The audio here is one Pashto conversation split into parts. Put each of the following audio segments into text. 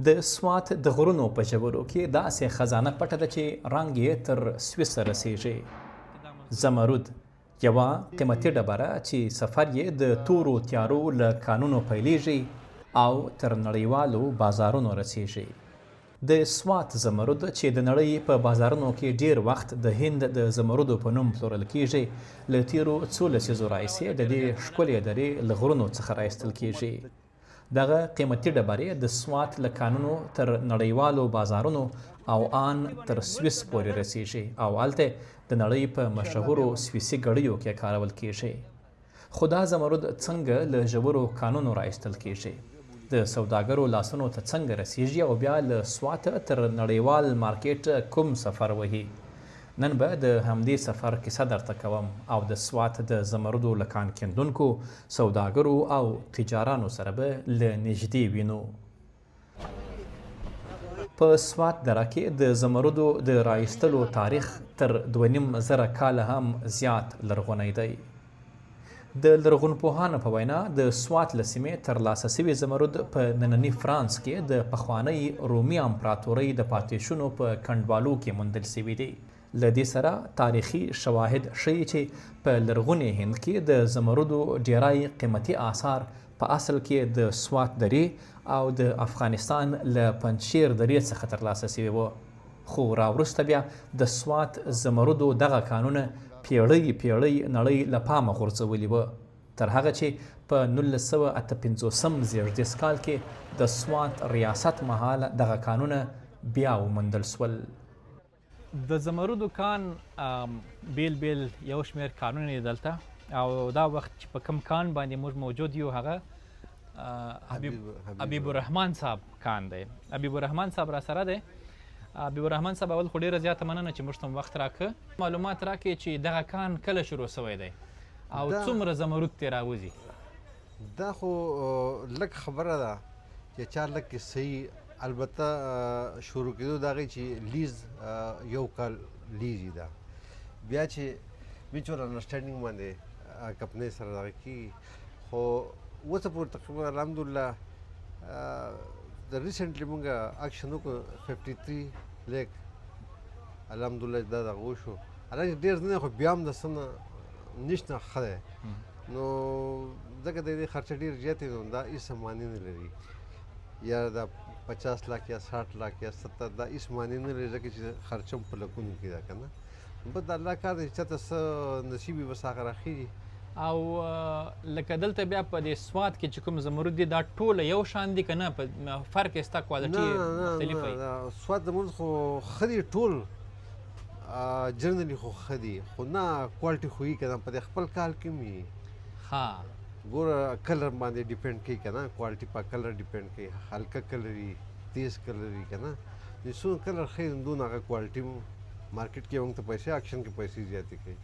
د سوات د غرونو په ژورو کې داسې خزانه پټه ده چې رنګ یې تر سویسه رسیږي. زمرود یوه قیمتي ډبره چې سفر یې د تورو تیارو له کانونو پیلیږي او تر نړیوالو بازارونو رسیږي. د سوات زمرود چې د نړۍ په بازارونو کې ډیر وخت د هند د زمرودو په نوم پلورل کیږي، له تیرو څو لسیزو راهیسې د دې ښکلې درې له غرونو څخه راایستل کیږي. دغه قیمتي ډبرې د سوات له کانونو تر نړیوالو بازارونو او آن تر سویس پورې رسیږي او هلته د نړۍ په مشهورو سویسي ګړیو کې کارول کیږي. خو دا زمرود څنګه له ژورو کانونو راایستل کیږي؟ د سوداګرو لاسونو ته څنګه رسیږي او بیا له سواته تر نړیوال مارکیټ کوم سفر وهي؟ نن به د همدې سفر کیسه درته کوم او د سوات د زمردو له کان کیندونکو، سوداګرو او تجارانو سره به له نږدې وینو. په سوات دره کې د زمردو د راایستلو تاریخ تر 2500 کاله هم زیات لرغونی دی. د لرغونپوهانو په وینا د سوات له سیمې ترلاسه شوي زمرد په ننني فرانس کې د پخوانۍ رومي امپراتورۍ د پاتې شونو په کنډوالو کې موندل شوي دي. له دې سره تاریخي شواهد ښیي چې په لرغوني هند کې د زمردو ډیری قیمتي آثار په اصل کې د سوات درې او د افغانستان له پنجشیر درې څخه ترلاسه شوي وو. خو راوروسته بیا د سوات زمردو دغه کانونه پیړۍ نړۍ له پامه غورځولي وه، تر هغه چې په 1958 زیږدیز کال کې د سوات ریاست مهال دغه کانونه بیا وموندل سول. د زمردو کان بیل یو شمېر کانونه یې دلته، او دا وخت چې په کم کان باندې موږ موجود یو هغه حبیب الرحمن صاحب کان دی. حبیب الرحمن صاحب را سره دی. حبیب الرحمن صاحب اول خو ډېره زیاته مننه چې موږ ته وخت راکړه، معلومات راکړې چې دغه کان کله شروع شوی دی او څومره زمرد ترې راوځي. دا خو لږ خبره ده چې چا لږ کې صحیح، البته شروع کېدو د هغې چې لیز یو کال لیز ده، بیا چې میچوال انډرسټینډینګ باندې کمپنۍ سره دغه کېږي. خو اوسه پورې تقریبا الحمدلله د ریسنټلی مونږ اکشن وکړو 53 لیک الحمدلله دا دغه وشو. حالانکه ډېر نه دی خو بیا هم د څه نه نشته ښه دی، نو ځکه د دې خرچه ډېر زیات دی، نو دا هېڅ معنی نه لري. یا دا 50 لاک یا 60 لاک یا 70 دا هېڅ معنی نه لري، ځکه چې خرچه هم په لکونو کې ده که نه. بس د الله کار دی چې چاته څه نصیب وي بس هغه راخېږي. او لکه دلته بیا په دې سوات کې چې کوم زمرد دي دا ټوله یو شان دي که نه؟ فرق یې شته، کوالټي مختلفه وي؟ نه سوات زمرد خو ښه دي ټول، جنرالي خو ښه دي، خو نه کوالټي خو یي که نه په دې خپل کال کې هم وي. ها ګوره کلر باندې ډیپینډ کوي که نه، کوالټي په کلر ډیپینډ کوي، هلکه کلر وي، تیز کلر وي که نه. نو څومره کلر ښه وي دونه هغه کوالټي مارکیټ کې موږ ته پیسې، اکشن کې پیسې زیاتې کوي.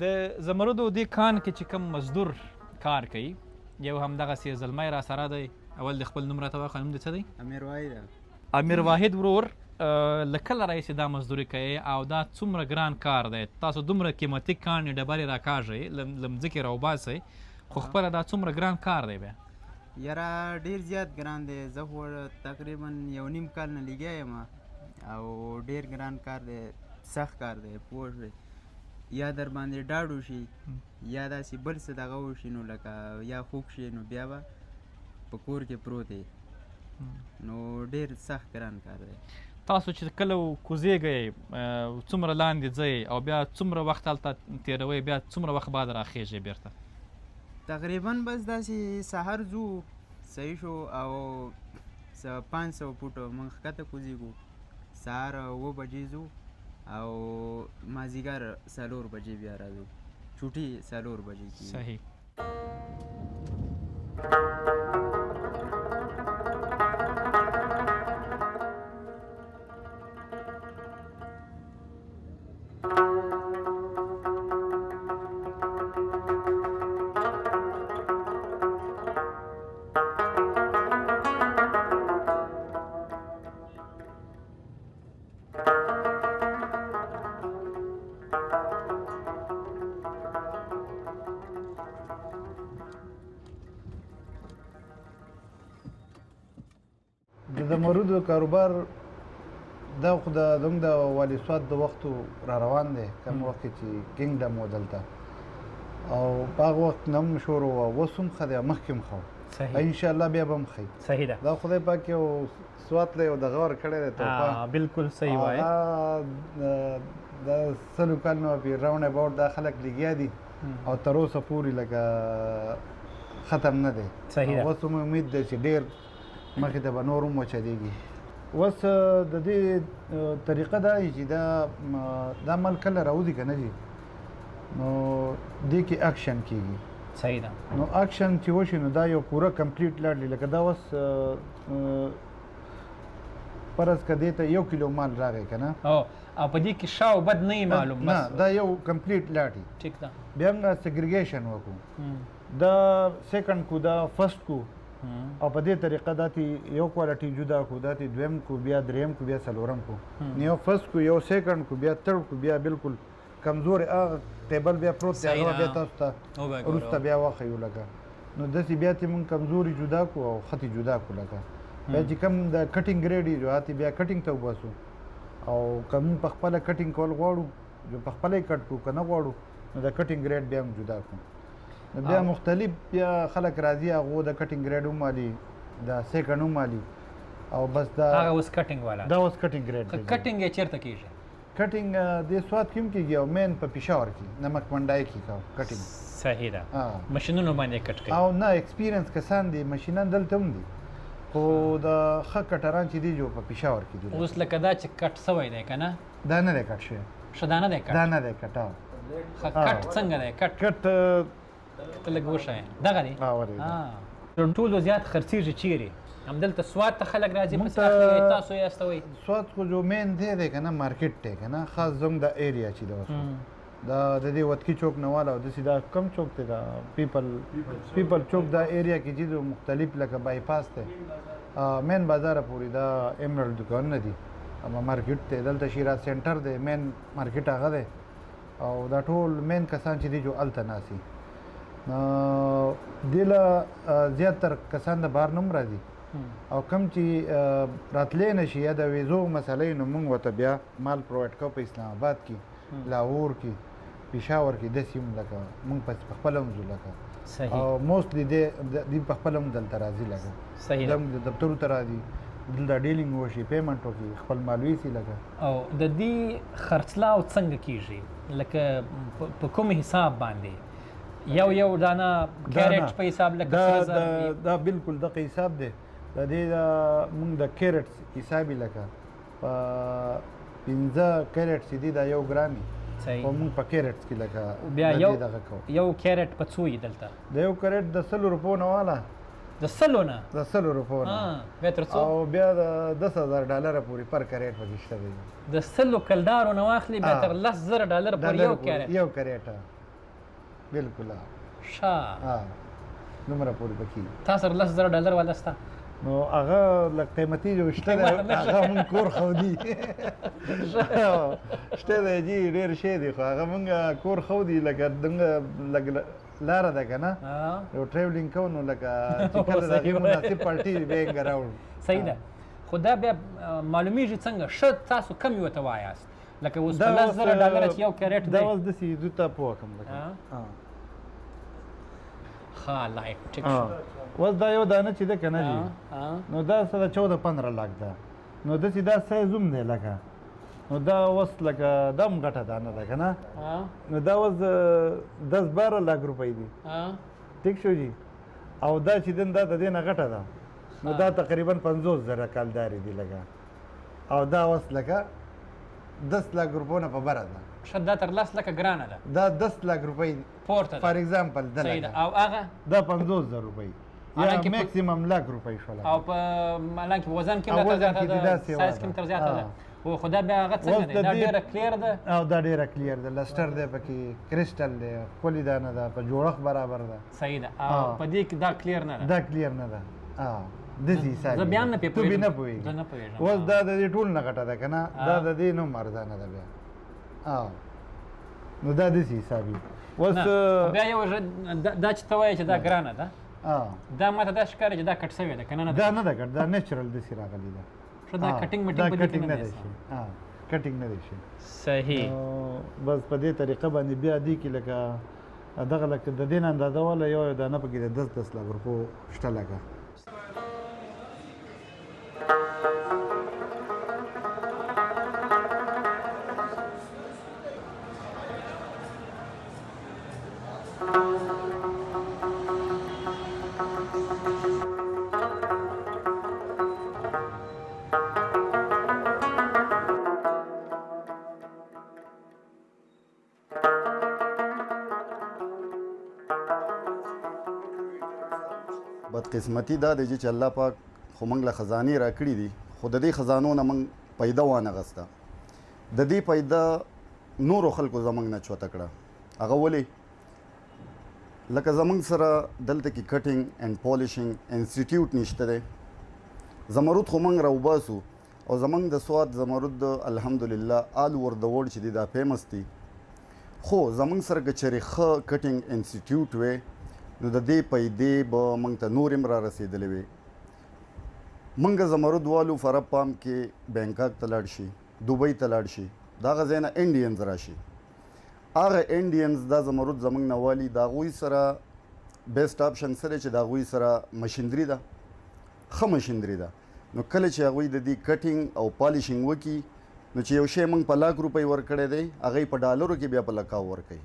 د زمردو دې کان کې چې کوم مزدور کار کوي، یو همدغسې زلمی را سره دی. اول د خپل نوم راته وایه، نوم دې څه دی؟ امیر واحد. امیر واحد ورور، له کله راهیسې دا مزدوري کوي او دا څومره ګران کار دی؟ تاسو دومره قیمتي کاڼي ډبرې راکاږئ، له مځکې راوباسئ، خو خپله دا څومره ګران کار دی بیا؟ یاره ډېر زیات ګران دی. زه خو تقریبا 1.5 کال نه لګیا یم او ډېر ګران کار دی، سخت کار دی. پوه شوې؟ یا در باندې ډاډ وشي یا داسې بل څه دغه وشي، نو لکه یا خوږ شي نو بیا به په کور کې پروت دی، نو ډېر سخت ګران کار دی. تاسو چې کله کوزیږئ څومره لاندې ځئ او بیا څومره وخت هلته تېروئ، بیا څومره وخت بعد راخیږئ بیرته؟ تقریبا بس داسې سهار ځو، صحیح شو، او 500 فوټه موږ ښکته کوزیږو، سهار 7 بجې ځو او مازدیګر 4 بجې بیا راځو، چوټي 4 بجې کېږي. صحیح. د زمرودو کاروبار دا خو زموږ د والي صاحب د وختو را روان دی کوم وخت کې چې کینګډم و دلته او په هغه وخت نه هم شروع وه اوس هم ښه دی مخکې هم ښه و انشاءالله بیا به هم ښه صحیح ده دا خدای پاک یو سوات له یو دغه ورکړی دی تحفه بالکل صحیح وایي د سلو کال نه پې راوند اباوټ دا خلک لګیا دي او تر اوسه پورې لکه ختم نه دی صحیح ده اوس هم امید دی چې ډېر مخې ته به نور هم وچلېږي اوس د دې طریقه دا وي چې دا مال کله راوځي که نه جي نو دې کې اکشن کېږي صحیح ده نو اکشن چې وشي نو دا یو پوره کمپلیټ لاړ لکه دا اوس فرض که دې ته 1 کیلو مال راغی که نه او په دې کې شا او بد نه معلوم نه دا یو کمپلیټ لاټي ټیک ده بیا موږ سیګریګیشن وکړو دا سیکنډ کو دا فرست کو او په دې طریقه دا یو کوالټي جدا کو دا دویم کو بیا دریم کو بیا څلورم کو یو فرست کو یو سیکنډ کو بیا تھرډ کو بیا بالکل کمزور هغه ټیبل بیا پروت دی هغه بیا تاسو ته وروسته بیا وښیو لکه نو داسې بیا چې موږ کمزوري جدا کو او خطي جدا کو لکه بیا چې کوم د کټینګ ګریډ یې هاتې بیا کټینګ ته وباسو او که موږ په خپله کټینګ کول غواړو جو په خپله یې کټ کړو که نه غواړو نو د کټینګ ګریډ بیا هم جدا کړو نو بیا مختلف بیا خلک راځي هغو د کټینګ ګریډ هم والي د سیکنډ هم والي او بس دا هغه اوس کټینګ والا دا اوس کټینګ ګریډ دی کټینګ یې چېرته کېږي کټینګ د سوات کې هم کېږي او مین په پېښور کې نمک منډای کې کوو کټینګ صحیح ده مشینونو باندې کټ کوي او نه ایکسپیرینس کسان دي مشینان دلته هم دي خو د ښه کټران چې دي جو په پېښور کې دي اوس لکه دا چې کټ سوی دی که نه دا نه دی کټ شوی ښه دا نه دی کټ دا نه دی کټ کټ څنګه دی کټ ته لږ وښایه دغه دی ټولو زیات خرڅېږي چیرې همدلته سوات ته خلک راځي پسې اخلي تاسو یې استوئ سوات خو جو مین دی که نه مارکیټ دی که نه خاص زموږ د ایریا چې دی دا د دې وتکي چوک نه والا او داسې دا کم چوک دی دا پیپل چوک دا ایریا کې چې دی مختلف لکه بای پاس دی مین بازاره پورې دا ایمرالډ دوکانونه دي اما مارکیټ دی دلته شیراز سینټر دی مین مارکیټ هغه دی او دا ټول مین کسان چې دي جو هلته ناستي دې له زیاتر کسان د بهر نه هم راځي او کم چې راتلی نه شي یا د ویزو مسله نو موږ ورته بیا مال پرووایډ کوو په اسلام آباد کې لاهور کې پېښور کې داسې هم لکه موږ په خپله هم ځو لکه او موسټلی دوی په خپله هم دلته راځي لکه د دفترو ته راځي دلته ډیلینګ وشي پیمنټ وکړي خپل مال ویسي لکه او د دې خرڅلاو څنګه کېږي لکه په کوم حساب باندې یو دانه کیرټ په حساب لکه دا بالکل دغه حساب دی د دې موږ د کیرټس حساب لکه په 15 کیرټ چې دي دا 1 ګرام خو موږ په کیرټس کې لکه بیا یو کیرټ په څو وي دلته د 1 کیرټ د 100 روپو نه والا د 100 نه د 100 روپو نه بیا تر څو او بیا د $10,000 پورې پر کیرټ پکې شته دی د 100 کلدارو نه واخلي بیا تر $10,000 پر یو کیرټ بالکل شا نمره پورې پکې تاسو $10,000 والا ستا نو هغه لږ قیمتي جو شته دی هغه مونږ کور ښودي شته دی جي ډېر شی دی خو هغه مونږ کور ښودي لکه دنګه لږ لاره ده که نه یو ټریولینګ کوو نو لکه چې کله د هغې مناسب پالټي بیا یې ګراوړو صحیح ده خو دا بیا معلومیږي څنګه ښه تاسو کم یې ورته وایاست لکه اوس $10,000 چې یو کیرټ دی دا اوس داسې دوی ته پوه کړم لکه ښه لایټ ټیک شو اوس دا یو دانه چې ده که نه دي نو دا څه ده 14-15 لاک ده نو داسې دا سایز هم دی لکه نو دا اوس لکه دا هم ګټه دانه ده که نه نو دا اوس 10-12 لاک روپۍ دي ټیک شو جي او دا چې دن دا د دې نه غټه ده نو دا تقریبا 50,000 کالدارې دي لکه او دا اوس لکه 10 لاک روپو نه په بره ده ښه دا تر 10 لکه ګرانه ده دا 10 لاک روپۍ پورته ده فار ایگزامپل ده صحیح ده او هغه دا 50,000 روپۍ یا میکسیمم لاک روپۍ شوله او په مالان کې وزن کې تر زیاته ده سایز کې تر زیاته ده او خدا بیا هغه څنګه دی دا ډیره کلیر ده او دا ډیره کلیر ده لسټر دی پکې کریسټل دی ښکلې دانه ده په جوړښت برابر ده صحیح ده او په دې کې دا کلیر نه ده دا کلیر نه ده داسې حساب زه بیا نه تو به نه پوهېږې اوس دا د دې ټول نه غټه ده که نه دا د دې نوم ارزانه ده بیا نو دا داسې حساب وي اوس بیا یو دا چې ته وایې چې دا ګرانه ده دا ماته دا ښکاري چې دا کټ سوی ده که نه دا نه ده کټ، دا نیچرل داسې راغلی ده. ښه دا کټینګ دا مټینګ کټینګ نه دی شي، کټینګ نه دی شي. صحیح. بس په دې طریقه باندې بیا دی کې لکه دغه لکه د دې نه اندازه والا یو دانه پکې د 10 لک روپو شته لکه. بدقسمتي دا دی چې الله پاک خو موږ له خزانې راکړي دي، خو د دې خزانو نه موږ پیدا وانغسته. د دې پیدا نورو خلکو زموږ نه چوته کړه. هغه ولې؟ لکه زموږ سره دلته کې کټینګ اینډ پالیشینګ انسټیټیوټ نشته دی. زمرود خو موږ راوباسو او زموږ د سوات زمرود الحمدلله آل اوور د ورلډ چې دی دا فیمس دي. خو زموږ سره که چېرې ښه کټینګ انسټیټیوټ وی نو د دې پیدې به موږ ته نور هم را رسېدلې وي. موږ زمرد والو فرب پام کې بینکاک ته لاړ شي، دوبۍ ته لاړ شي، د هغه ځای نه انډینز راشي. هغه انډینز دا زمرد زموږ نه والي، د هغوی سره بیسټ آپشن څه دی چې د هغوی سره مشینري ده، ښه مشینري ده. نو کله چې هغوی د دې کټینګ او پالیشینګ وکړي نو چې یو شی موږ په لاک روپۍ ورکړی دی هغه په ډالرو کې بیا په لکاو ورکوي.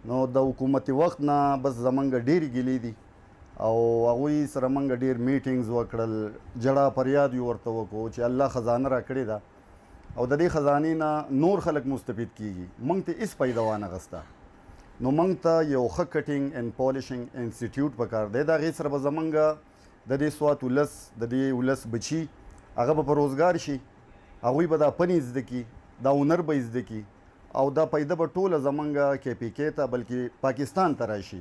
نو د حکومتي وخت نه بس زمونږ ډېرې ګیلې دي او هغوی سره موږ ډېر میټینګز وکړل، جړه فریاد یې ورته وکړو چې الله خزانه راکړې ده او د دې خزانې نه نور خلک مستفید کیږي، موږ ته هېڅ پیدا وانغسته. نو موږ ته یو ښه کټینګ اینډ پالیشینګ انسټیټیوټ پکار دی. د هغې سره به زمونږ د دې سوات ولس د دې ولس بچي هغه به په روزګار شي، هغوی به دا پنې زده کي، دا هنر به یې زده کي او دا پیدا به ټوله زمونږ KPK ته بلکې پاکستان ته راشي.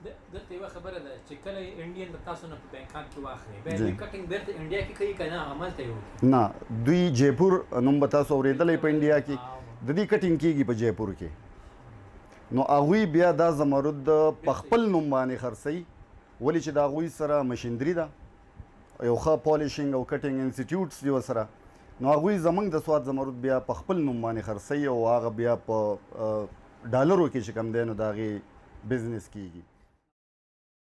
دلته یوه خبره ده چې کله انډین د تاسو نه په بینکاک کې واخلي بیا دوی کټینګ بیرته انډیا کې کوي که نه همالته یې وکړي؟ نه، دوی جیپور نوم به تاسو اورېدلی په انډیا کې، د دې کټینګ کېږي په جیپور کې. نو هغوی بیا دا زمرد په خپل نوم باندې خرڅوي، ولې چې د هغوی سره مشینري ده، یو ښه پالیشینګ او کټینګ انسټیټیوټس دي ورسره. نو هغوی زموږ د سوات زمرد بیا په خپل نوم باندې خرڅوي او هغه بیا په ډالرو کې چې کوم دی نو د هغې بزنس کېږي.